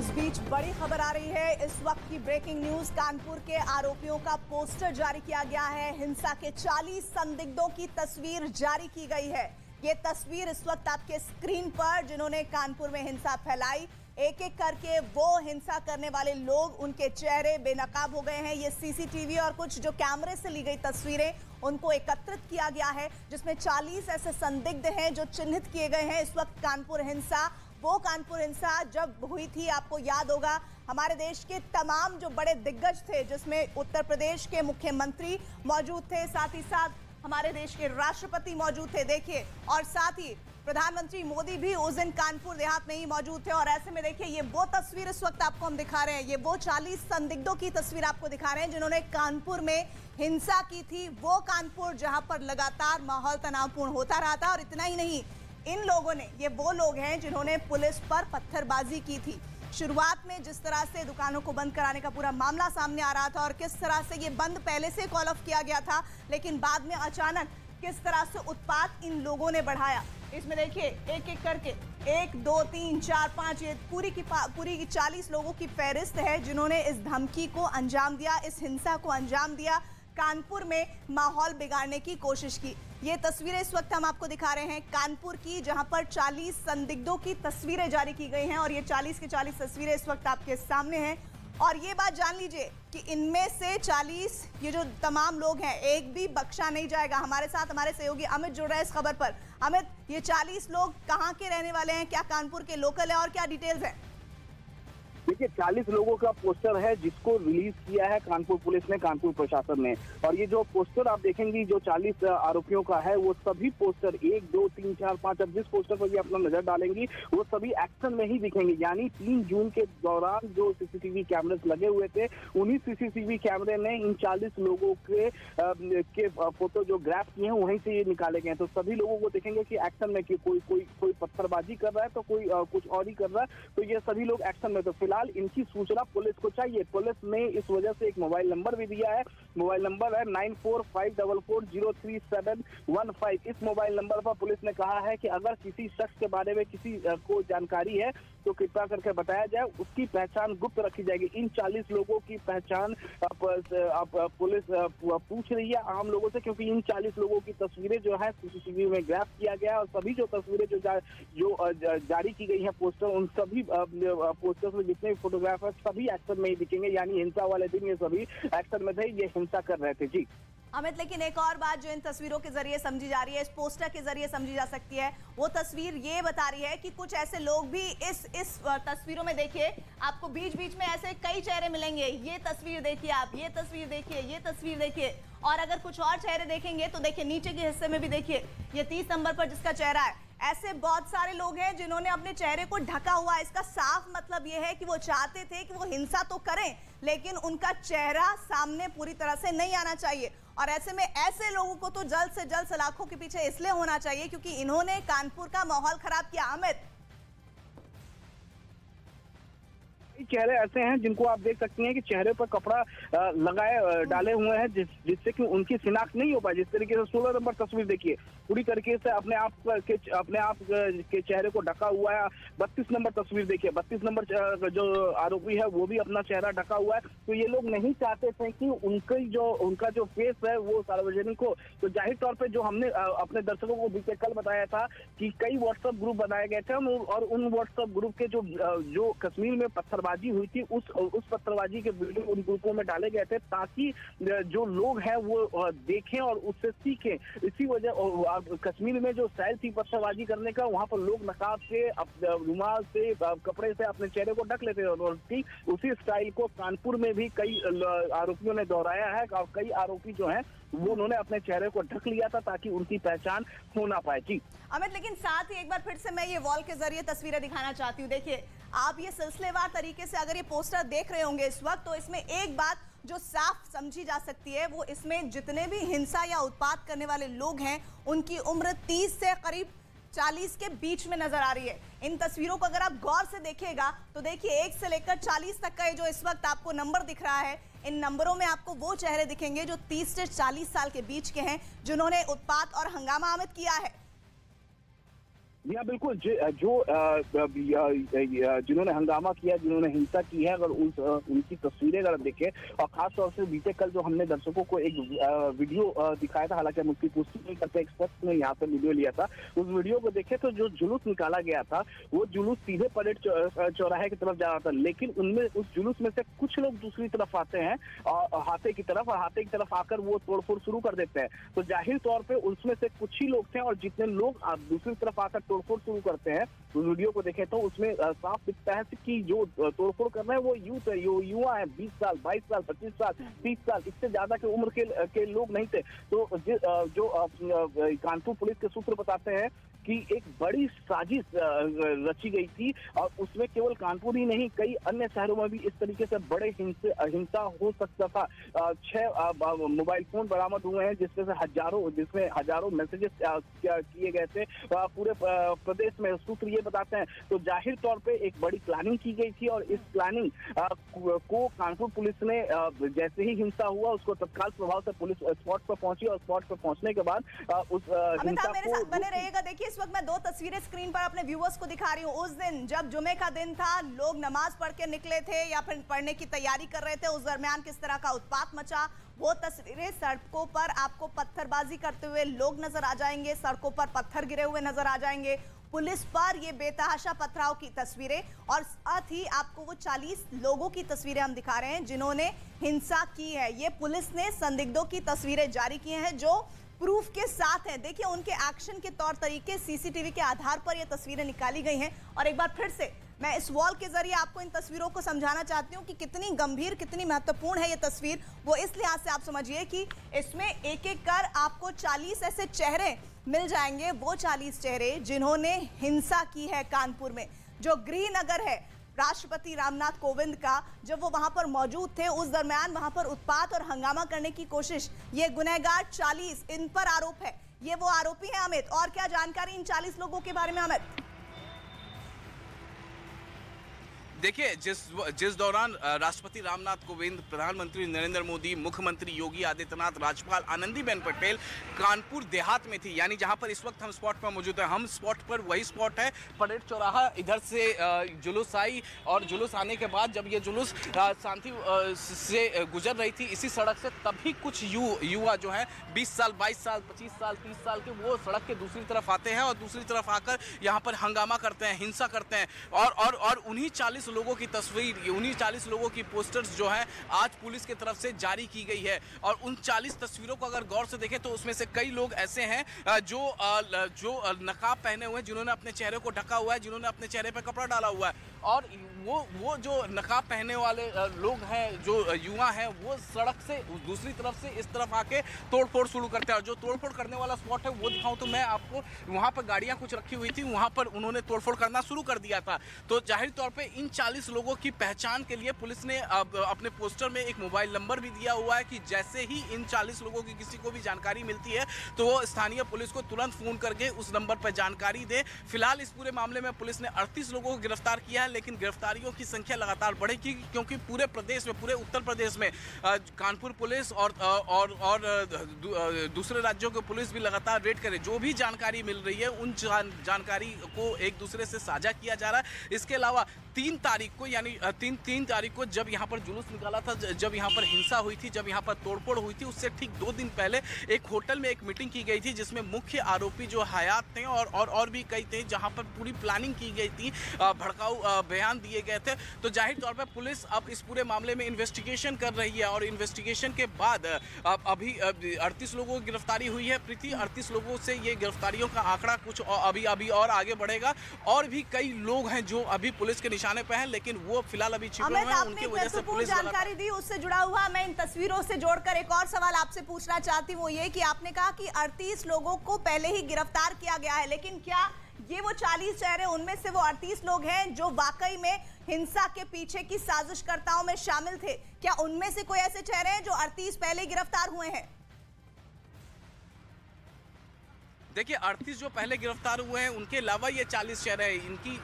इस बीच बड़ी खबर आ रही है। इस वक्त की ब्रेकिंग न्यूज, कानपुर के आरोपियों का पोस्टर जारी किया गया है। हिंसा के 40 संदिग्धों की तस्वीर जारी की गई है। ये तस्वीर इस वक्त आपके स्क्रीन पर, जिन्होंने कानपुर में हिंसा फैलाई, एक एक करके वो हिंसा करने वाले लोग, उनके चेहरे बेनकाब हो गए हैं। ये सीसीटीवी और कुछ जो कैमरे से ली गई तस्वीरें, उनको एकत्रित किया गया है, जिसमें 40 ऐसे संदिग्ध हैं जो चिन्हित किए गए हैं। इस वक्त कानपुर हिंसा, वो कानपुर हिंसा जब हुई थी, आपको याद होगा, हमारे देश के तमाम जो बड़े दिग्गज थे, जिसमें उत्तर प्रदेश के मुख्यमंत्री मौजूद थे, साथ ही साथ हमारे देश के राष्ट्रपति मौजूद थे, देखिए, और साथ ही प्रधानमंत्री मोदी भी उस दिन कानपुर देहात में ही मौजूद थे। और ऐसे में देखिए, ये वो तस्वीर इस वक्त आपको हम दिखा रहे हैं, ये वो 40 संदिग्धों की तस्वीर आपको दिखा रहे हैं जिन्होंने कानपुर में हिंसा की थी। वो कानपुर जहां पर लगातार माहौल तनावपूर्ण होता रहा था। और इतना ही नहीं, इन लोगों ने, ये वो लोग हैं जिन्होंने पुलिस पर पत्थरबाजी की थी। शुरुआत में जिस तरह से दुकानों को बंद कराने का पूरा मामला सामने आ रहा था और किस तरह से ये बंद पहले से कॉल ऑफ किया गया था, लेकिन बाद में अचानक किस तरह से उत्पात इन लोगों ने बढ़ाया। इसमें देखिए, एक एक करके 1 2 3 4 5 ये पूरी की 40 लोगों की फहरिस्त है जिन्होंने इस धमकी को अंजाम दिया, इस हिंसा को अंजाम दिया, कानपुर में माहौल बिगाड़ने की कोशिश की। ये तस्वीरें इस वक्त हम आपको दिखा रहे हैं कानपुर की, जहां पर 40 संदिग्धों की तस्वीरें जारी की गई हैं। और ये 40 की 40 तस्वीरें इस वक्त आपके सामने हैं। और ये बात जान लीजिए कि इनमें से 40, ये जो तमाम लोग हैं, एक भी बख्शा नहीं जाएगा। हमारे साथ हमारे सहयोगी अमित जुड़ रहे हैं इस खबर पर। अमित, ये 40 लोग कहाँ के रहने वाले हैं, क्या कानपुर के लोकल है और क्या डिटेल्स है? देखिए, 40 लोगों का पोस्टर है जिसको रिलीज किया है कानपुर पुलिस ने, कानपुर प्रशासन ने। और ये जो पोस्टर आप देखेंगे, जो 40 आरोपियों का है, वो सभी पोस्टर 1 2 3 4 5, अब जिस पोस्टर पर भी अपना नजर डालेंगी वो सभी एक्शन में ही दिखेंगे। यानी 3 जून के दौरान जो सीसीटीवी कैमरे लगे हुए थे, उन्हीं सीसीटीवी कैमरे ने इन 40 लोगों के फोटो जो ग्राफ किए हैं वहीं से ये निकाले गए हैं। तो सभी लोगों को देखेंगे कि एक्शन में, कि कोई पत्थरबाजी कर रहा है तो कोई कुछ और ही कर रहा है, तो ये सभी लोग एक्शन में। तो फिलहाल इनकी सूचना पुलिस को चाहिए। पुलिस ने इस वजह से एक मोबाइल नंबर भी दिया है। मोबाइल नंबर है 9454440715। इस मोबाइल नंबर पर पुलिस ने कहा है कि अगर किसी शख्स के बारे में किसी को जानकारी है तो कृपया करके बताया जाए, उसकी पहचान गुप्त रखी जाएगी। इन 40 लोगों की पहचान पुलिस पूछ रही है आम लोगों से, क्योंकि इन 40 लोगों की तस्वीरें जो है सीसीटीवी में ग्राफ किया गया है। और सभी जो तस्वीरें जो जारी की गई है पोस्टर, उन सभी पोस्टर्स में जितने भी फोटोग्राफर सभी एक्शन में ही दिखेंगे। यानी हिंसा वाले दिन ये सभी एक्शन में थे, ये हिंसा कर रहे थे। जी अमित, लेकिन एक और बात जो इन तस्वीरों के जरिए समझी जा रही है, इस पोस्टर के जरिए समझी जा सकती है, वो तस्वीर ये बता रही है कि कुछ ऐसे लोग भी इस तस्वीरों में, देखिए, आपको बीच बीच में ऐसे कई चेहरे मिलेंगे। ये तस्वीर देखिए आप, ये तस्वीर देखिए, ये तस्वीर देखिए, और अगर कुछ और चेहरे देखेंगे तो देखिए नीचे के हिस्से में भी देखिए, ये 30 नंबर पर जिसका चेहरा है, ऐसे बहुत सारे लोग हैं जिन्होंने अपने चेहरे को ढका हुआ है। इसका साफ मतलब यह है कि वो चाहते थे कि वो हिंसा तो करें, लेकिन उनका चेहरा सामने पूरी तरह से नहीं आना चाहिए। और ऐसे में ऐसे लोगों को तो जल्द से जल्द सलाखों के पीछे इसलिए होना चाहिए क्योंकि इन्होंने कानपुर का माहौल खराब किया। अमित, चेहरे ऐसे हैं जिनको आप देख सकती हैं कि चेहरे पर कपड़ा डाले हुए हैं, जिससे कि उनकी शिनाख्त नहीं हो पाए। जिस तरीके से 16 नंबर तस्वीर देखिए, पूरी तरीके से अपने आप के चेहरे को ढका हुआ है। 32 नंबर तस्वीर देखिए, 32 नंबर जो आरोपी है वो भी अपना चेहरा ढका हुआ है। तो ये लोग नहीं चाहते थे कि उनका जो फेस है वो सार्वजनिक हो। तो जाहिर तौर पर जो हमने अपने दर्शकों को बीते कल बताया था कि कई व्हाट्सएप ग्रुप बनाए गए थे, और उन व्हाट्सएप ग्रुप के जो कश्मीर में पत्थरबाजी हुई थी, उस पत्थरबाजी के वीडियो उन ग्रुपों में डाले गए थे ताकि जो लोग हैं वो देखें और उससे सीखें। इसी वजह कश्मीर में जो स्टाइल थी पत्थरबाजी करने का, वहां पर लोग नकाब से, रुमाल से, कपड़े से अपने चेहरे को ढक लेते हैं। और ठीक उसी स्टाइल को कानपुर में भी कई आरोपियों ने दोहराया है। और कई आरोपी जो हैं वो उन्होंने अपने चेहरे को ढक लिया था ताकि उनकी पहचान हो ना पाए। जी अमित, लेकिन साथ ही एक बार फिर से मैं ये वॉल के जरिए तस्वीरें दिखाना चाहती हूँ। देखिए, आप ये सिलसिलेवार तरीके से अगर ये पोस्टर देख रहे होंगे इस वक्त, तो इसमें एक बात जो साफ समझी जा सकती है, वो इसमें जितने भी हिंसा या उत्पात करने वाले लोग हैं, उनकी उम्र 30 से करीब 40 के बीच में नजर आ रही है। इन तस्वीरों को अगर आप गौर से देखिएगा तो देखिए 1 से लेकर 40 तक का ये जो इस वक्त आपको नंबर दिख रहा है, इन नंबरों में आपको वो चेहरे दिखेंगे जो 30 से 40 साल के बीच के हैं, जिन्होंने उत्पात और हंगामा आमिद किया है। जी हाँ, बिल्कुल। जो जिन्होंने हंगामा किया, जिन्होंने हिंसा की है, अगर उनकी तस्वीरें अगर देखें, और खासतौर से बीते कल जो हमने दर्शकों को एक वीडियो दिखाया था, हालांकि हम उसकी पुष्टि नहीं करते, एक्सपर्ट ने यहाँ पे वीडियो लिया था, उस वीडियो को देखे तो जो जुलूस निकाला गया था वो जुलूस सीधे परेड चौराहे की तरफ जा रहा था, लेकिन उनमें उस जुलूस में से कुछ लोग दूसरी तरफ आते हैं हाथे की तरफ, और हाथे की तरफ आकर वो तोड़फोड़ शुरू कर देते हैं। तो जाहिर तौर पर उसमें से कुछ ही लोग थे, और जितने लोग दूसरी तरफ आकर तोड़फोड़ शुरू करते हैं, उस वीडियो को देखें तो उसमें साफ दिखता है कि जो तोड़फोड़ कर रहे हैं वो यूथ है, युवा है, 20 साल, 22 साल, 25 साल, 30 साल, इससे ज्यादा के उम्र के लोग नहीं थे। तो जो कानपुर पुलिस के सूत्र बताते हैं कि एक बड़ी साजिश रची गई थी, और उसमें केवल कानपुर ही नहीं, कई अन्य शहरों में भी इस तरीके से बड़े हिंसा हो सकता था। 6 मोबाइल फोन बरामद हुए हैं, जिसमें हजारों मैसेजेस किए गए थे पूरे प्रदेश में, सूत्र ये बताते हैं। तो जाहिर तौर पे एक बड़ी प्लानिंग की गई थी, और इस प्लानिंग को कानपुर पुलिस ने जैसे ही हिंसा हुआ उसको तत्काल प्रभाव से पुलिस स्पॉट पर पहुंची, और स्पॉट पर पहुंचने के बाद उस हिंसा को बने रहिएगा। देखिए, इस वक्त मैं 2 तस्वीरें स्क्रीन पर अपने व्यूअर्स को दिखा रही हूँ। उस दिन जब जुमे का दिन था, लोग नमाज पढ़ के निकले थे या फिर पढ़ने की तैयारी कर रहे थे, उस दरमियान किस तरह का उत्पात मचा, वो तस्वीरें। सड़कों पर आपको पत्थरबाजी करते हुए लोग नजर आ जाएंगे, सड़कों पर पत्थर गिरे हुए नजर आ जाएंगे, पुलिस पर ये बेतहाशा पथराव की तस्वीरें, और साथ ही आपको वो 40 लोगों की तस्वीरें हम दिखा रहे हैं जिन्होंने हिंसा की है। ये पुलिस ने संदिग्धों की तस्वीरें जारी की हैं जो प्रूफ के साथ है। देखिए, उनके एक्शन के तौर तरीके सीसीटीवी के आधार पर ये तस्वीरें निकाली गई हैं। और एक बार फिर से मैं इस वॉल के जरिए आपको इन तस्वीरों को समझाना चाहती हूँ कि कितनी गंभीर, कितनी महत्वपूर्ण है ये तस्वीर। वो इस लिहाज से आप समझिए कि इसमें एक एक कर आपको 40 ऐसे चेहरे मिल जाएंगे, वो 40 चेहरे जिन्होंने हिंसा की है कानपुर में। जो गृहनगर है राष्ट्रपति रामनाथ कोविंद का, जब वो वहां पर मौजूद थे, उस दरमियान वहां पर उत्पात और हंगामा करने की कोशिश, ये गुनहगार 40 इन पर आरोप है, ये वो आरोपी हैं। अमित, और क्या जानकारी इन 40 लोगों के बारे में अमित? देखिए, जिस दौरान राष्ट्रपति रामनाथ कोविंद, प्रधानमंत्री नरेंद्र मोदी, मुख्यमंत्री योगी आदित्यनाथ, राज्यपाल आनंदीबेन पटेल कानपुर देहात में थी, यानी जहां पर इस वक्त हम स्पॉट पर मौजूद हैं, हम स्पॉट पर, वही स्पॉट है परेड चौराहा। इधर से जुलूस आई, और जुलूस आने के बाद जब ये जुलूस शांति से गुजर रही थी इसी सड़क से, तभी कुछ युवा जो है 20 साल, 22 साल, 25 साल, 30 साल के, वो सड़क के दूसरी तरफ आते हैं, और दूसरी तरफ आकर यहाँ पर हंगामा करते हैं, हिंसा करते हैं, और उन्हीं 40 लोगों की तस्वीर, उन्हीं 40 लोगों की पोस्टर्स जो है आज पुलिस की तरफ से जारी की गई है। और उन 40 तस्वीरों को अगर गौर से देखें तो उसमें से कई लोग ऐसे हैं जो नकाब पहने हुए हैं, जिन्होंने अपने चेहरे को ढका हुआ है, जिन्होंने अपने चेहरे पर कपड़ा डाला हुआ है, और वो जो नकाब पहने वाले लोग हैं, जो युवा हैं, वो सड़क से दूसरी तरफ से इस तरफ आके तोड़फोड़ शुरू करते हैं। और जो तोड़फोड़ करने वाला स्पॉट है वो दिखाऊं तो मैं आपको, वहां पर गाड़ियां कुछ रखी हुई थी, वहां पर उन्होंने तोड़फोड़ करना शुरू कर दिया था। तो जाहिर तौर पे इन 40 लोगों की पहचान के लिए पुलिस ने अपने पोस्टर में एक मोबाइल नंबर भी दिया हुआ है कि जैसे ही इन 40 लोगों की किसी को भी जानकारी मिलती है तो वो स्थानीय पुलिस को तुरंत फोन करके उस नंबर पर जानकारी दे। फिलहाल इस पूरे मामले में पुलिस ने 38 लोगों को गिरफ्तार किया है, लेकिन गिरफ्तारियों की संख्या लगातार बढ़ेगी, क्योंकि पूरे प्रदेश में, पूरे उत्तर प्रदेश में कानपुर पुलिस और दूसरे राज्यों के पुलिस भी लगातार रेड करे। जो भी जानकारी मिल रही है उन जानकारी को एक दूसरे से साझा किया जा रहा है। इसके अलावा 3 तारीख को, यानी 3 तारीख को जब यहाँ पर जुलूस निकाला था, जब यहाँ पर हिंसा हुई थी, जब यहाँ पर तोड़फोड़ हुई थी, उससे ठीक 2 दिन पहले एक होटल में एक मीटिंग की गई थी, जिसमें मुख्य आरोपी जो हयात थे और भी कई थे, जहाँ पर पूरी प्लानिंग की गई थी, भड़काऊ बयान दिए गए थे। तो जाहिर तौर पर पुलिस अब इस पूरे मामले में इन्वेस्टिगेशन कर रही है, और इन्वेस्टिगेशन के बाद अभी 38 लोगों की गिरफ्तारी हुई है। प्रीति, 38 लोगों से ये गिरफ्तारियों का आंकड़ा कुछ अभी और आगे बढ़ेगा, और भी कई लोग हैं जो अभी पुलिस के निशाने पे हैं, लेकिन वो फिलहाल अभी छिपे हुए हैं, उनकी वजह से पुलिस जानकारी दी, उससे जुड़ा हुआ मैं इन तस्वीरों से जोड़कर एक और सवाल आपसे पूछना चाहती हूँ। वो ये कि आपने कहा कि 38 लोगों को पहले ही गिरफ्तार किया गया है, लेकिन क्या ये वो 40 चेहरे, उनमें से वो 38 लोग हैं जो वाकई में हिंसा के पीछे की साजिशकर्ताओं में शामिल थे? क्या उनमें से कोई ऐसे चेहरे हैं जो 38 पहले गिरफ्तार हुए हैं? देखिए 38 जो पहले गिरफ्तार हुए हैं उनके अलावा ये 40 चेहरे हैं,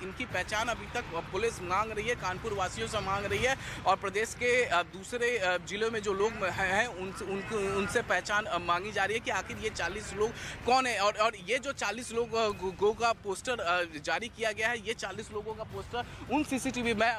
इनकी पहचान अभी तक पुलिस मांग रही है, कानपुर वासियों से मांग रही है और प्रदेश के दूसरे जिलों में जो लोग हैं उनसे पहचान मांगी जा रही है कि आखिर ये 40 लोग कौन है। और ये जो 40 लोगों का पोस्टर जारी किया गया है, ये 40 लोगों का पोस्टर उन सीसीटीवी में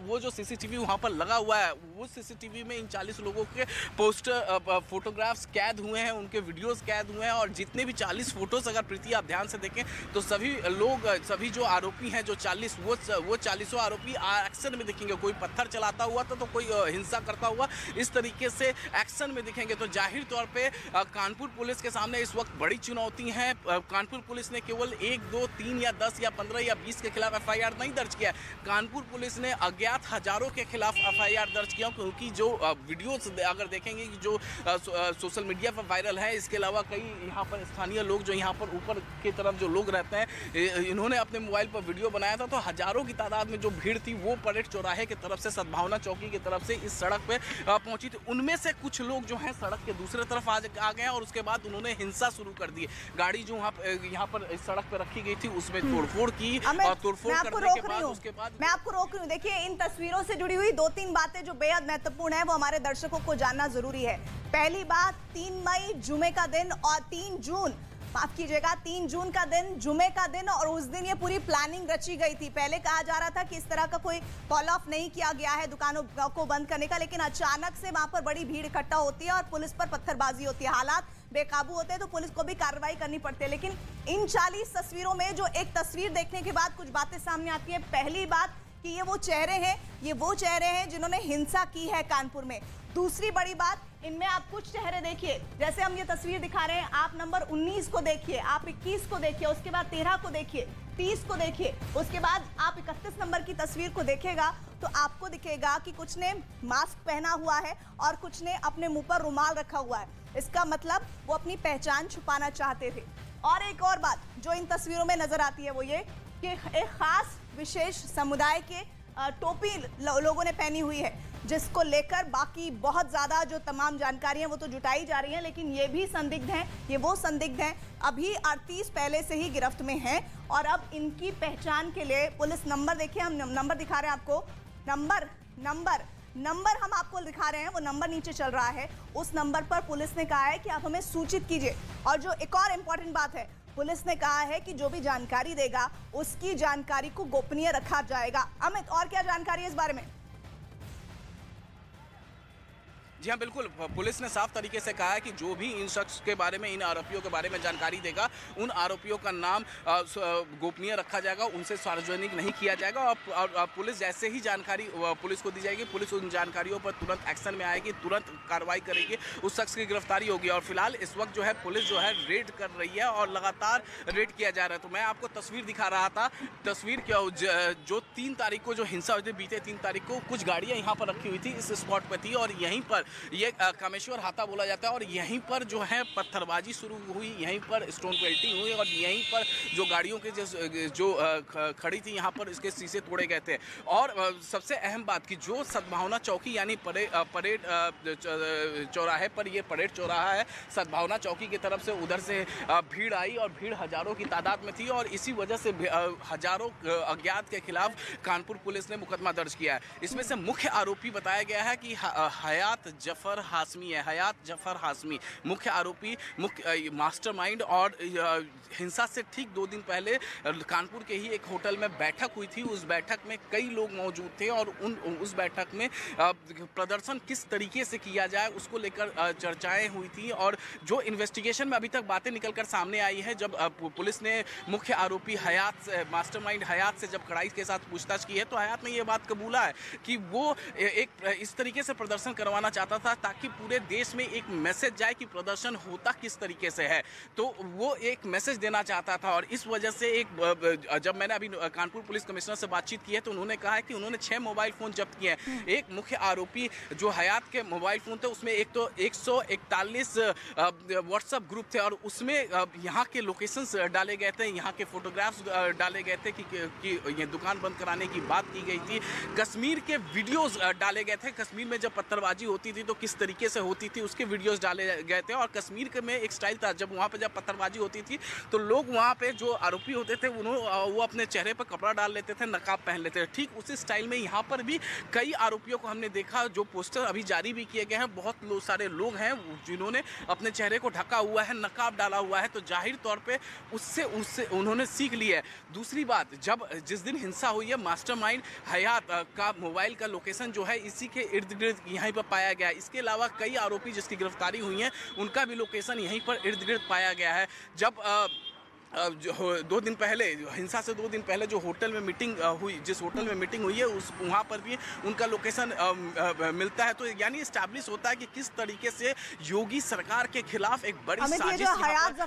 वो जो सीसीटीवी वहाँ पर लगा हुआ है उस सीसीटीवी में इन 40 लोगों के पोस्टर फोटोग्राफ्स कैद हुए हैं, उनके वीडियोस कैद हुए हैं और जितने भी 40 फोटोज अगर प्रीति आप ध्यान से देखें तो सभी जो आरोपी हैं जो 40 वो 40 आरोपी एक्शन में दिखेंगे। कोई पत्थर चलाता हुआ तो कोई हिंसा करता हुआ इस तरीके से एक्शन में दिखेंगे। तो जाहिर तौर पे कानपुर पुलिस के सामने इस वक्त बड़ी चुनौती है। कानपुर पुलिस ने केवल 1, 2, 3 या 10 या 15 या 20 के खिलाफ FIR नहीं दर्ज किया। कानपुर पुलिस ने अज्ञात हजारों के खिलाफ FIR दर्ज किया, क्योंकि जो वीडियोस अगर देखेंगे कि जो सोशल मीडिया पर वायरल है, इसके अलावा कई यहाँ पर स्थानीय लोग जो यहाँ पर ऊपर की तरफ जो लोग रहते हैं इन्होंने अपने मोबाइल पर वीडियो बनाया था। तो हजारों की तादाद में जो भीड़ थी वो परेड चौराहे की तरफ से सद्भावना चौकी की तरफ से इस सड़क पे पहुंची थी। उनमें से कुछ लोग जो हैं सड़क के दूसरे तरफ आ गए और उसके बाद उन्होंने हिंसा शुरू कर दी। गाड़ी जो यहाँ पर इस सड़क पर रखी गई थी उसमें तोड़फोड़ की और तोड़फोड़ करने के बाद उसके बाद मैं आपको रोक रही हूँ। देखिए इन तस्वीरों से जुड़ी हुई 2-3 बातें जो बेहद महत्वपूर्ण है वो हमारे दर्शकों को जानना जरूरी है। पहली बात, 3 मई जुमे का दिन और 3 जून, माफ कीजिएगा, 3 जून का दिन जुमे का दिन और उस दिन ये पूरी प्लानिंग रची गई थी। पहले कहा जा रहा था कि इस तरह का कोई कॉल ऑफ नहीं किया गया है दुकानों को बंद करने का, लेकिन अचानक से वहां पर बड़ी भीड़ इकट्ठा होती है और पुलिस पर पत्थरबाजी होती है, हालात बेकाबू होते हैं तो पुलिस को भी कार्रवाई करनी पड़ती है। लेकिन इन 40 तस्वीरों में जो एक तस्वीर देखने के बाद कुछ बातें सामने आती है। पहली बात कि ये वो चेहरे हैं जिन्होंने हिंसा की है कानपुर में। दूसरी बड़ी बात, इनमें आप कुछ चेहरे देखिए, जैसे हम ये तस्वीर दिखा रहे हैं, आप नंबर 19 को देखिए, आप 21 को देखिए, उसके बाद 13 को देखिए, 30 को देखिए, उसके बाद आप 31 नंबर की तस्वीर को देखेगा तो आपको दिखेगा कि कुछ ने मास्क पहना हुआ है और कुछ ने अपने मुंह पर रुमाल रखा हुआ है। इसका मतलब वो अपनी पहचान छुपाना चाहते थे। और एक और बात जो इन तस्वीरों में नजर आती है वो ये कि एक खास विशेष समुदाय के टोपी लोगों ने पहनी हुई है, जिसको लेकर बाकी बहुत ज़्यादा जो तमाम जानकारियां वो तो जुटाई जा रही हैं, लेकिन ये भी संदिग्ध हैं। ये वो संदिग्ध हैं, अभी 38 पहले से ही गिरफ्त में हैं और अब इनकी पहचान के लिए पुलिस नंबर, देखिए हम नंबर दिखा रहे हैं आपको, नंबर हम आपको दिखा रहे हैं, वो नंबर नीचे चल रहा है। उस नंबर पर पुलिस ने कहा है कि आप हमें सूचित कीजिए। और जो एक और इम्पॉर्टेंट बात है, पुलिस ने कहा है कि जो भी जानकारी देगा उसकी जानकारी को गोपनीय रखा जाएगा। अमित, और क्या जानकारी है इस बारे में? जी हाँ, बिल्कुल, पुलिस ने साफ तरीके से कहा है कि जो भी इन शख्स के बारे में, इन आरोपियों के बारे में जानकारी देगा, उन आरोपियों का नाम गोपनीय रखा जाएगा, उनसे सार्वजनिक नहीं किया जाएगा। और पुलिस जैसे ही जानकारी पुलिस को दी जाएगी, पुलिस उन जानकारियों पर तुरंत एक्शन में आएगी, तुरंत कार्रवाई करेगी, उस शख्स की गिरफ्तारी होगी। और फिलहाल इस वक्त जो है पुलिस जो है रेड कर रही है और लगातार रेड किया जा रहा है। तो मैं आपको तस्वीर दिखा रहा था, तस्वीर क्या जो 3 तारीख को जो हिंसा हुई थी, बीते 3 तारीख को कुछ गाड़ियाँ यहाँ पर रखी हुई थी, इस स्पॉट पर थी और यहीं पर ये कामेश्वर हाता बोला जाता है और यहीं पर जो है पत्थरबाजी शुरू हुई, यहीं पर स्टोन पेल्टिंग हुई और यहीं पर जो गाड़ियों के जो खड़ी थी यहाँ पर इसके शीशे तोड़े गए थे। और सबसे अहम बात कि जो सद्भावना चौकी यानी परेड चौराहे पर, ये परेड चौराहा है, सद्भावना चौकी की तरफ से उधर से भीड़ आई और भीड़ हजारों की तादाद में थी और इसी वजह से हजारों अज्ञात के खिलाफ कानपुर पुलिस ने मुकदमा दर्ज किया है। इसमें से मुख्य आरोपी बताया गया है कि हयात जफर हाशमी है। हयात जफर हाशमी मुख्य आरोपी, मुख्य मास्टरमाइंड। और हिंसा से ठीक 2 दिन पहले कानपुर के ही एक होटल में बैठक हुई थी। उस बैठक में कई लोग मौजूद थे और उस बैठक में प्रदर्शन किस तरीके से किया जाए उसको लेकर चर्चाएं हुई थी। और जो इन्वेस्टिगेशन में अभी तक बातें निकलकर सामने आई है, जब पुलिस ने मुख्य आरोपी हयात, मास्टरमाइंड हयात से जब कड़ाई के साथ पूछताछ की है तो हयात ने यह बात कबूला है कि वो एक इस तरीके से प्रदर्शन करवाना चाहता था ताकि पूरे देश में एक मैसेज जाए कि प्रदर्शन होता किस तरीके से है। तो वो एक मैसेज देना चाहता था और इस वजह से जब मैंने अभी कानपुर पुलिस कमिश्नर से बातचीत की है तो उन्होंने कहा है कि उन्होंने 6 मोबाइल फोन जब्त किए हैं। एक मुख्य आरोपी जो हयात के मोबाइल फोन थे उसमें एक तो 141 व्हाट्सएप ग्रुप थे और उसमें यहाँ के लोकेशंस डाले गए थे, यहाँ के फोटोग्राफ्स डाले गए थे कि ये दुकान बंद कराने की बात की गई थी। कश्मीर के वीडियोस डाले गए थे। कश्मीर में जब पत्थरबाजी होती थी थी तो किस तरीके से होती थी उसके वीडियोस डाले गए थे। और कश्मीर में एक स्टाइल था, जब वहाँ पे जब पत्थरबाजी होती थी तो लोग वहाँ पे जो आरोपी होते थे वो अपने चेहरे पर कपड़ा डाल लेते थे, नकाब पहन लेते थे। ठीक उसी स्टाइल में यहाँ पर भी कई आरोपियों को हमने देखा, जो पोस्टर अभी जारी भी किए गए हैं। बहुत सारे लोग हैं जिन्होंने अपने चेहरे को ढका हुआ है, नकाब डाला हुआ है, तो जाहिर तौर पे उससे उन्होंने सीख लिया है। दूसरी बात, जिस दिन हिंसा हुई है, मास्टरमाइंड हयात का मोबाइल का लोकेशन जो है इसी के इर्द गिर्द यहीं पर पाया गया है। इसके अलावा कई आरोपी जिसकी गिरफ्तारी हुई है उनका भी लोकेशन यहीं पर इर्द गिर्द पाया गया है। जब 2 दिन पहले, हिंसा से 2 दिन पहले जो होटल में मीटिंग हुई, जिस होटल में मीटिंग हुई है वहाँ पर भी उनका लोकेशन मिलता है। तो यानी एस्टैब्लिश होता है कि किस तरीके से योगी सरकार के खिलाफ एक बड़ी साजिश